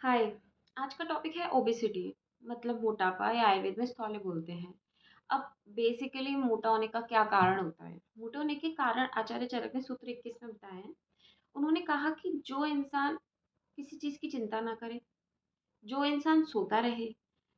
हाय। आज का टॉपिक है ओबेसिटी, मतलब मोटापा या आयुर्वेद में स्थूल बोलते हैं। अब बेसिकली मोटा होने का क्या कारण होता है? मोटे होने के कारण आचार्य चरक ने सूत्र 21 में बताए हैं। उन्होंने कहा कि जो इंसान किसी चीज़ की चिंता ना करे, जो इंसान सोता रहे,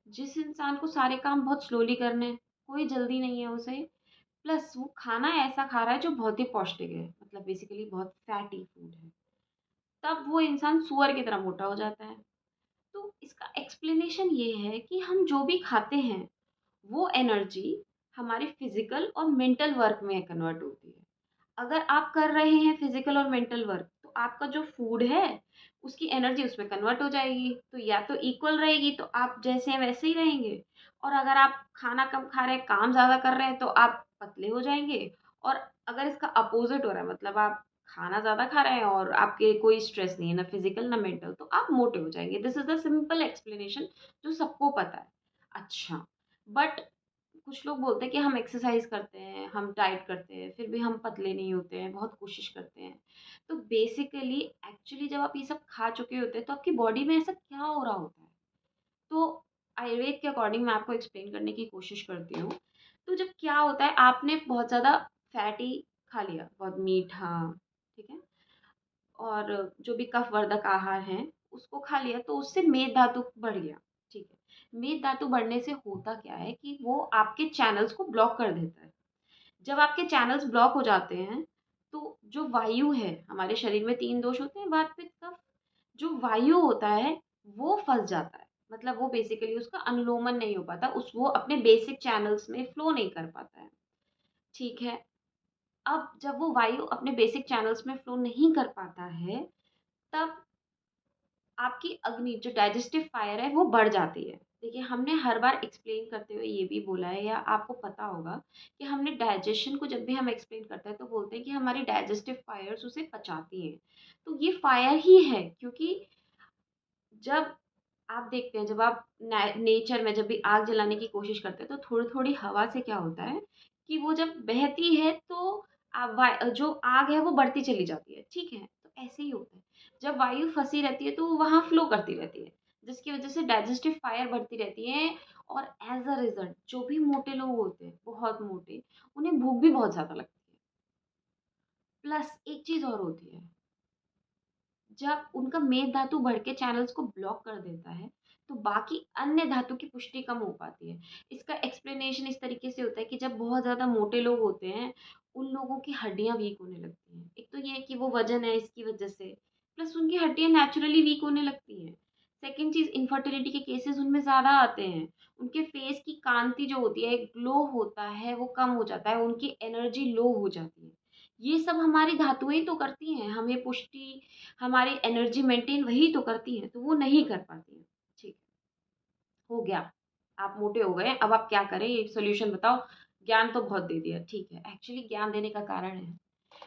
जिस इंसान को सारे काम बहुत स्लोली करने हैं, कोई जल्दी नहीं है उसे, प्लस वो खाना ऐसा खा रहा है जो बहुत ही पौष्टिक है, मतलब बेसिकली बहुत फैटी फूड है, तब वो इंसान सुअर की तरह मोटा हो जाता है। तो इसका एक्सप्लेनेशन ये है कि हम जो भी खाते हैं वो एनर्जी हमारे फिजिकल और मेंटल वर्क में कन्वर्ट होती है। अगर आप कर रहे हैं फिजिकल और मेंटल वर्क तो आपका जो फूड है उसकी एनर्जी उसमें कन्वर्ट हो जाएगी, तो या तो इक्वल रहेगी तो आप जैसे हैं वैसे ही रहेंगे, और अगर आप खाना कम खा रहे हैं काम ज़्यादा कर रहे हैं तो आप पतले हो जाएंगे। और अगर इसका अपोजिट हो रहा है, मतलब आप खाना ज़्यादा खा रहे हैं और आपके कोई स्ट्रेस नहीं है, ना फिजिकल ना मेंटल, तो आप मोटे हो जाएंगे। This is the simple explanation जो सबको पता है। अच्छा, बट कुछ लोग बोलते हैं कि हम एक्सरसाइज करते हैं, हम डाइट करते हैं, फिर भी हम पतले नहीं होते हैं, बहुत कोशिश करते हैं। तो बेसिकली एक्चुअली जब आप ये सब खा चुके होते हैं तो आपकी बॉडी में ऐसा क्या हो रहा होता है? तो आयुर्वेद के अकॉर्डिंग मैं आपको एक्सप्लेन करने की कोशिश करती हूँ। तो जब क्या होता है, आपने बहुत ज़्यादा फैटी खा लिया, बहुत मीठा, ठीक है, और जो भी कफवर्धक आहार हैं, उसको खा लिया तो उससे मेद धातु बढ़ गया, ठीक है। मेद धातु बढ़ने से होता क्या है कि वो आपके चैनल्स को ब्लॉक कर देता है। जब आपके चैनल्स ब्लॉक हो जाते हैं, तो जो वायु है, हमारे शरीर में 3 दोष होते हैं, वात, पित्त, कफ। जो वायु होता है, वो फँस जाता है। मतलब वो बेसिकली उसका अनुलोमन नहीं हो पाता, वो अपने बेसिक चैनल्स में फ्लो नहीं कर पाता है, ठीक है। अब जब वो वायु अपने बेसिक चैनल्स में फ्लो नहीं कर पाता है, तब आपकी अग्नि जो डाइजेस्टिव फायर है वो बढ़ जाती है। देखिए, हमने हर बार एक्सप्लेन करते हुए ये भी बोला है, या आपको पता होगा कि हमने डाइजेशन को जब भी हम एक्सप्लेन करते हैं तो बोलते हैं कि हमारी डाइजेस्टिव फायर्स उसे पचाती हैं। तो ये फायर ही है, क्योंकि जब आप देखते हैं, जब आप नेचर में जब भी आग जलाने की कोशिश करते हैं तो थोड़ी थोड़ी हवा से क्या होता है कि वो जब बहती है तो जो आग है वो बढ़ती चली जाती है, ठीक है। तो ऐसे ही होता है, जब वायु फंसी रहती है तो वो वहां फ्लो करती रहती है, जिसकी वजह से डाइजेस्टिव फायर बढ़ती रहती है। और एज अ रिजल्ट जो भी मोटे लोग होते हैं, बहुत मोटे, उन्हें भूख भी बहुत ज्यादा लगती है। प्लस एक चीज और होती है, जब उनका मेद धातु बढ़ के चैनल्स को ब्लॉक कर देता है, तो बाकी अन्य धातु की पुष्टि कम हो पाती है। इसका एक्सप्लेनेशन इस तरीके से होता है कि जब बहुत ज़्यादा मोटे लोग होते हैं, उन लोगों की हड्डियाँ वीक होने लगती हैं। एक तो ये है कि वो वज़न है इसकी वजह से, प्लस उनकी हड्डियाँ नेचुरली वीक होने लगती हैं। सेकंड चीज़, इन्फर्टिलिटी के केसेज़ उनमें ज़्यादा आते हैं। उनके फेस की कांति जो होती है, एक ग्लो होता है, वो कम हो जाता है, उनकी एनर्जी लो हो जाती है। ये सब हमारी धातुएँ ही तो करती हैं, हमें पुष्टि, हमारी एनर्जी मेंटेन वही तो करती हैं, तो वो नहीं कर पाती हैं। ठीक है, हो गया। आप मोटे हो गए, अब आप क्या करें? ये सॉल्यूशन बताओ। ज्ञान तो बहुत दे दिया, ठीक है। एक्चुअली ज्ञान देने का कारण है,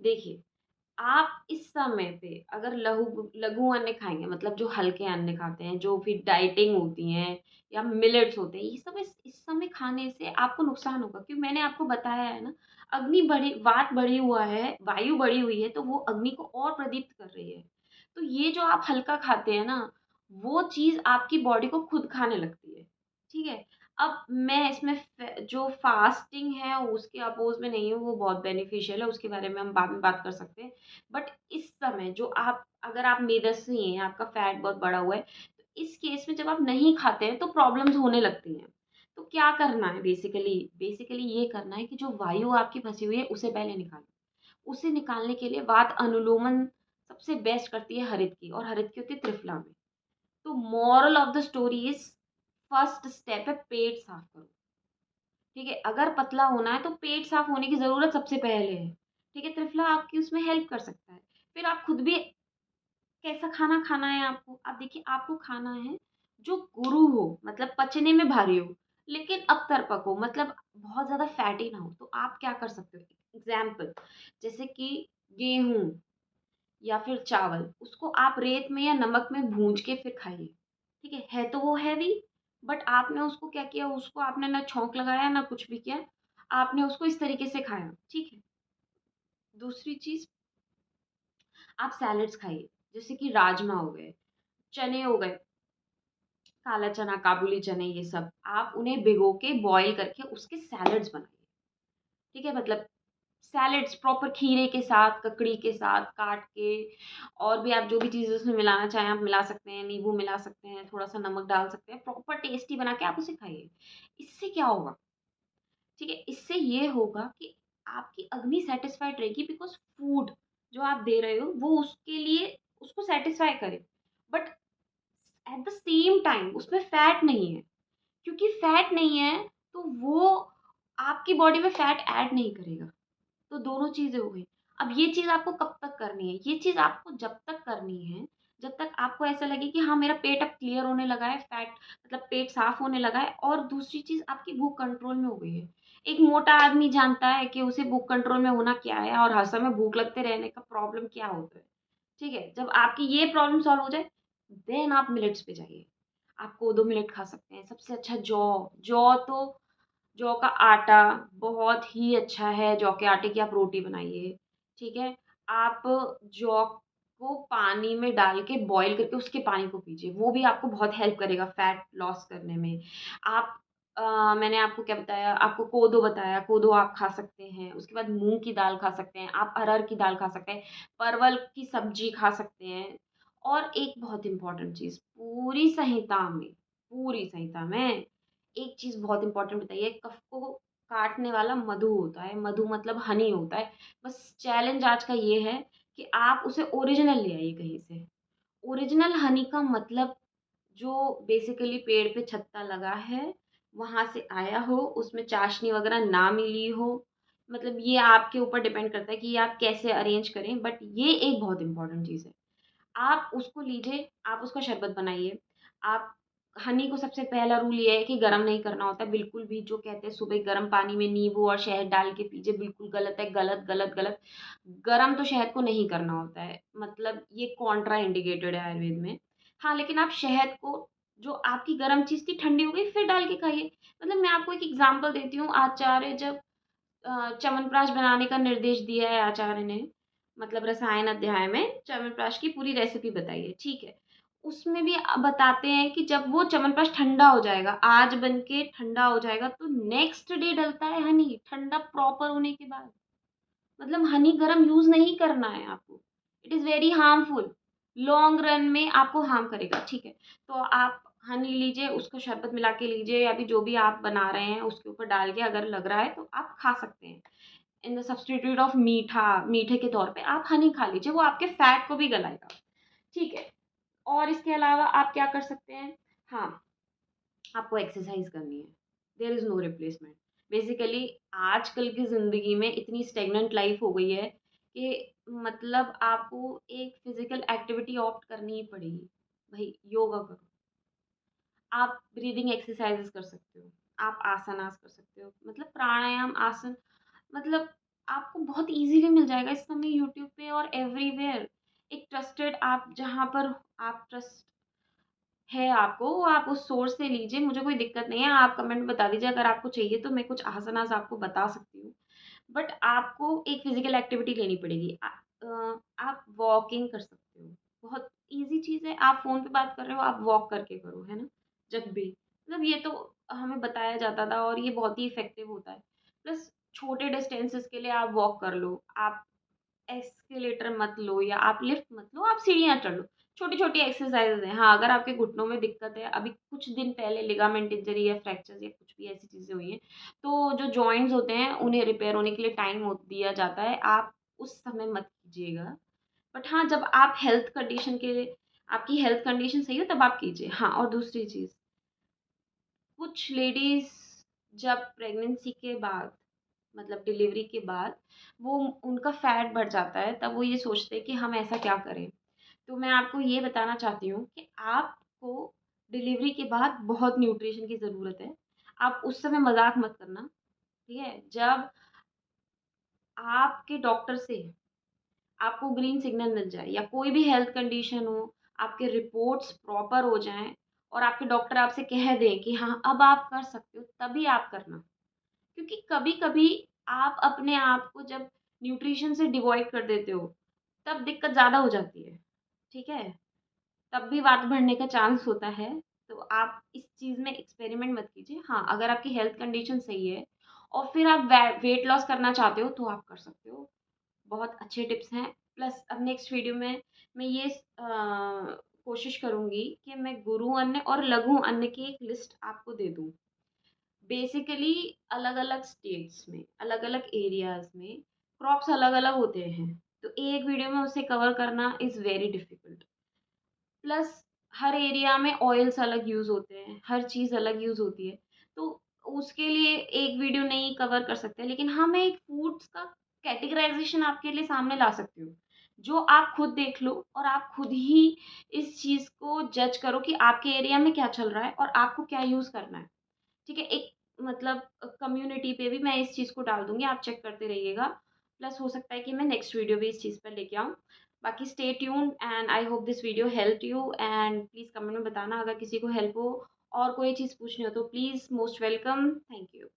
देखिए, आप इस समय पे अगर लघु लघु अन्न खाएँगे, मतलब जो हल्के अन्न खाते हैं, जो फिर डाइटिंग होती हैं या मिलेट्स होते हैं, ये सब इस समय खाने से आपको नुकसान होगा, क्यों? मैंने आपको बताया है ना, अग्नि बढ़ी, वात बढ़ी हुआ है, वायु बढ़ी हुई है, तो वो अग्नि को और प्रदीप्त कर रही है। तो ये जो आप हल्का खाते हैं ना, वो चीज़ आपकी बॉडी को खुद खाने लगती है, ठीक है? अब मैं इसमें जो फास्टिंग है उसके अपोज़ में नहीं हूँ, वो बहुत बेनिफिशियल है, उसके बारे में हम बाद में बात कर सकते हैं। बट इस समय जो आप, अगर आप मेदस्वी हैं, आपका फैट बहुत बढ़ा हुआ है, तो इस केस में जब आप नहीं खाते हैं तो प्रॉब्लम्स होने लगती हैं। तो क्या करना है बेसिकली? बेसिकली ये करना है कि जो वायु आपकी फँसी हुई है उसे पहले निकालो। उसे निकालने के लिए वात अनुलोमन सबसे बेस्ट करती है हरित की, और हरित की होती है त्रिफला में। तो moral of the story is, first step है पेट साफ करो। ठीक है? अगर पतला होना है तो पेट साफ होने की ज़रूरत सबसे पहले है। ठीक है? त्रिफला आपकी उसमें हेल्प कर सकता है। फिर आप खुद भी कैसा खाना खाना है आपको? आप देखिए, आपको खाना है जो गुरु हो, मतलब पचने में भारी हो, लेकिन अतर्पक हो, मतलब बहुत ज़्यादा फैटी ना हो। तो आप क्या कर सकते हो? एग्ज़ाम्पल, जैसे कि गेहूँ या फिर चावल, उसको आप रेत में या नमक में भून के फिर खाइए। ठीक है? तो वो हैवी, बट आपने उसको क्या किया, उसको आपने ना छौंक लगाया ना कुछ भी किया, आपने उसको इस तरीके से खाया, ठीक है? दूसरी चीज़, आप सैलेड्स खाइए, जैसे कि राजमा हो गए, चने हो गए, काला चना, काबुली चने ये सब, आप उन्हें भिगो के बॉयल करके उसके सैलेड्स बनाइए, ठीक है? मतलब सैलेड्स प्रॉपर खीरे के साथ, ककड़ी के साथ काट के और भी आप जो भी चीज़ें उसमें मिलाना चाहें आप मिला सकते हैं, नींबू मिला सकते हैं, थोड़ा-सा नमक डाल सकते हैं, प्रॉपर टेस्टी बना के आप उसे खाइए। इससे क्या होगा, ठीक है? इससे ये होगा कि आपकी अग्नि सैटिस्फाइड रहेगी बिकॉज़ फूड जो आप दे रहे हो वो उसके लिए उसको सैटिस्फाई करे। But at the same time उसमें फैट नहीं है, क्योंकि फैट नहीं है तो वो आपकी बॉडी में फैट ऐड नहीं करेगा। तो दोनों चीज़ें हो गई। अब ये चीज़ आपको कब तक करनी है? ये चीज़ आपको जब तक करनी है, जब तक आपको ऐसा लगे कि हाँ, मेरा पेट अब क्लियर होने लगा है, फैट मतलब पेट साफ़ होने लगा है और दूसरी चीज़ आपकी भूख कंट्रोल में हो गई है। एक मोटा आदमी जानता है कि उसे भूख कंट्रोल में होना क्या है और हर समय भूख लगते रहने का प्रॉब्लम क्या होता है, ठीक है? जब आपकी ये प्रॉब्लम सॉल्व हो जाए, देन आप मिलेट्स पे जाइए। आप कोदो मिलेट खा सकते हैं, सबसे अच्छा जौ, जौ का आटा बहुत ही अच्छा है, जौ के आटे की आप रोटी बनाइए, ठीक है? आप जौ को पानी में डाल के बॉयल करके उसके पानी को पीजिए, वो भी आपको बहुत हेल्प करेगा फैट लॉस करने में। आप मैंने आपको क्या बताया, आपको कोदो बताया, कोदो आप खा सकते हैं, उसके बाद मूँग की दाल खा सकते हैं, आप अरहर की दाल खा सकते हैं, परवल की सब्ज़ी खा सकते हैं और एक बहुत इम्पोर्टेंट चीज़, पूरी संहिता में एक चीज़ बहुत इम्पोर्टेंट बताइए, कफ को काटने वाला मधु होता है, मधु मतलब हनी होता है। बस चैलेंज आज का ये है कि आप उसे ओरिजिनल ले आइए कहीं से। ओरिजिनल हनी का मतलब जो बेसिकली पेड़ पे छत्ता लगा है, वहाँ से आया हो, उसमें चाशनी वगैरह ना मिली हो, मतलब ये आपके ऊपर डिपेंड करता है कि ये आप कैसे अरेंज करें, बट ये एक बहुत इम्पोर्टेंट चीज़ है। आप उसको लीजिए, आप उसका शरबत बनाइए। आप हनी को सबसे पहला रूल ये है कि गरम नहीं करना होता है, बिल्कुल भी जो कहते हैं सुबह गरम पानी में नींबू और शहद डाल के पीजिए, बिल्कुल गलत है, गलत, गलत, गलत। गरम तो शहद को नहीं करना होता है, मतलब ये कॉन्ट्रा इंडिकेटेड है आयुर्वेद में। हाँ, लेकिन आप शहद को जो आपकी गरम चीज़ थी ठंडी हो गई फिर डाल के खाइए। मतलब मैं आपको एक एग्ज़ाम्पल देती हूँ, आचार्य जब च्यवनप्राश बनाने का निर्देश दिया है आचार्य ने, मतलब रसायन अध्याय में च्यवनप्राश की पूरी रेसिपी बताई है, ठीक है। उसमें भी बताते हैं कि जब वो च्यवनप्राश ठंडा हो जाएगा, आज बन के ठंडा हो जाएगा तो नेक्स्ट डे डलता है हनी, ठंडा प्रॉपर होने के बाद। मतलब हनी गरम यूज़ नहीं करना है आपको। It is very harmful. Long run में आपको हार्म करेगा, ठीक है। तो आप हनी लीजिए, उसको शरबत मिला के लीजिए या फिर जो भी आप बना रहे हैं उसके ऊपर डाल के अगर लग रहा है तो आप खा सकते हैं। इन द सब्स्टिट्यूट ऑफ मीठे के तौर पे आप हनी खा लीजिए, वो आपके फैट को भी गलाएगा, ठीक है। और इसके अलावा आप क्या कर सकते हैं? हाँ, आपको एक्सरसाइज करनी है। There is no replacement. Basically आजकल की ज़िंदगी में इतनी स्टेगनेंट लाइफ हो गई है कि मतलब आपको एक फिज़िकल एक्टिविटी ऑप्ट करनी ही पड़ेगी। भई योगा करो, आप ब्रीदिंग एक्सरसाइज़ेज़ कर सकते हो, आप आसनास कर सकते हो, मतलब प्राणायाम, आसन मतलब आपको बहुत ईज़िली मिल जाएगा इस समय यूट्यूब पे और एवरीवेयर। एक ट्रस्टेड आप जहाँ पर आप ट्रस्ट है आपको, वो आप उस सोर्स से लीजिए, मुझे कोई दिक्कत नहीं है, आप कमेंट में बता दीजिए अगर आपको चाहिए तो मैं कुछ आसनास आपको बता सकती हूँ। बट आपको एक फिज़िकल एक्टिविटी लेनी पड़ेगी। आप वॉकिंग कर सकते हो, बहुत ईज़ी चीज़ है, आप फ़ोन पे बात कर रहे हो, आप वॉक करके करो, है ना? जब भी, मतलब ये तो हमें बताया जाता था और ये बहुत ही इफ़ेक्टिव होता है। प्लस छोटे डिस्टेंसेस के लिए आप वॉक कर लो, आप एस्केलेटर मत लो या आप लिफ्ट मत लो, आप सीढ़ियाँ चढ़ लो। छोटी-छोटी एक्सरसाइज़ेज़ हैं। हाँ, अगर आपके घुटनों में दिक्कत है, अभी कुछ दिन पहले लिगामेंट इंजरी या फ्रैक्चर्स या कुछ भी ऐसी चीज़ें हुई हैं, तो जो जॉइंट्स होते हैं, उन्हें रिपेयर होने के लिए टाइम हो दिया जाता है। आप उस समय मत कीजिएगा। बट हाँ, जब आप हेल्थ कंडीशन के लिए आपकी हेल्थ कंडीशन सही हो, तब आप कीजिए। हाँ, और दूसरी चीज़, कुछ लेडीज़ जब प्रेगनेंसी के बाद मतलब डिलीवरी के बाद वो उनका फैट बढ़ जाता है, तब वो ये सोचते हैं कि हम ऐसा क्या करें? तो मैं आपको ये बताना चाहती हूँ कि आपको डिलीवरी के बाद बहुत न्यूट्रिशन की ज़रूरत है। आप उस समय मज़ाक मत करना, ठीक है? जब आपके डॉक्टर से आपको ग्रीन सिग्नल मिल जाए या कोई भी हेल्थ कंडीशन हो, आपके रिपोर्ट्स प्रॉपर हो जाएँ और आपके डॉक्टर आपसे कह दें कि हाँ, अब आप कर सकते हो, तभी आप करना। क्योंकि कभी-कभी आप अपने आप को जब न्यूट्रिशन से डिवॉइड कर देते हो, तब दिक्कत ज़्यादा हो जाती है, ठीक है? तब भी बात बढ़ने का चांस होता है। तो आप इस चीज़ में एक्सपेरिमेंट मत कीजिए। हाँ, अगर आपकी हेल्थ कंडीशन सही है और फिर आप वेट लॉस करना चाहते हो तो आप कर सकते हो। बहुत अच्छे टिप्स हैं। प्लस अब नेक्स्ट वीडियो में मैं ये कोशिश करूँगी कि मैं गुरु अन्न और लघु अन्न की एक लिस्ट आपको दे दूँ। बेसिकली अलग-अलग स्टेट्स में, अलग-अलग एरियाज़ में क्रॉप्स अलग-अलग होते हैं। तो एक वीडियो में उसे कवर करना is very difficult. Plus her area में ऑयल्स अलग यूज़ होते हैं, हर चीज़ अलग यूज़ होती है। तो उसके लिए एक वीडियो नहीं कवर कर सकते, लेकिन हाँ, मैं एक फूड्स का कैटेगराइज़ेशन आपके लिए सामने ला सकती हूँ, जो आप खुद देख लो और आप खुद ही इस चीज़ को जज करो कि आपके एरिया में क्या चल रहा है और आपको क्या यूज़ करना है। ठीक है? एक मतलब कम्युनिटी पे भी मैं इस चीज़ को डाल दूँगी, आप चेक करते रहिएगा। प्लस हो सकता है कि मैं नेक्स्ट वीडियो भी इस चीज़ पर लेके आऊँ। बाकी stay tuned and I hope this video helped you and please comment में बताना अगर किसी को हेल्प हो और कोई चीज़ पूछनी हो तो please most welcome. Thank you.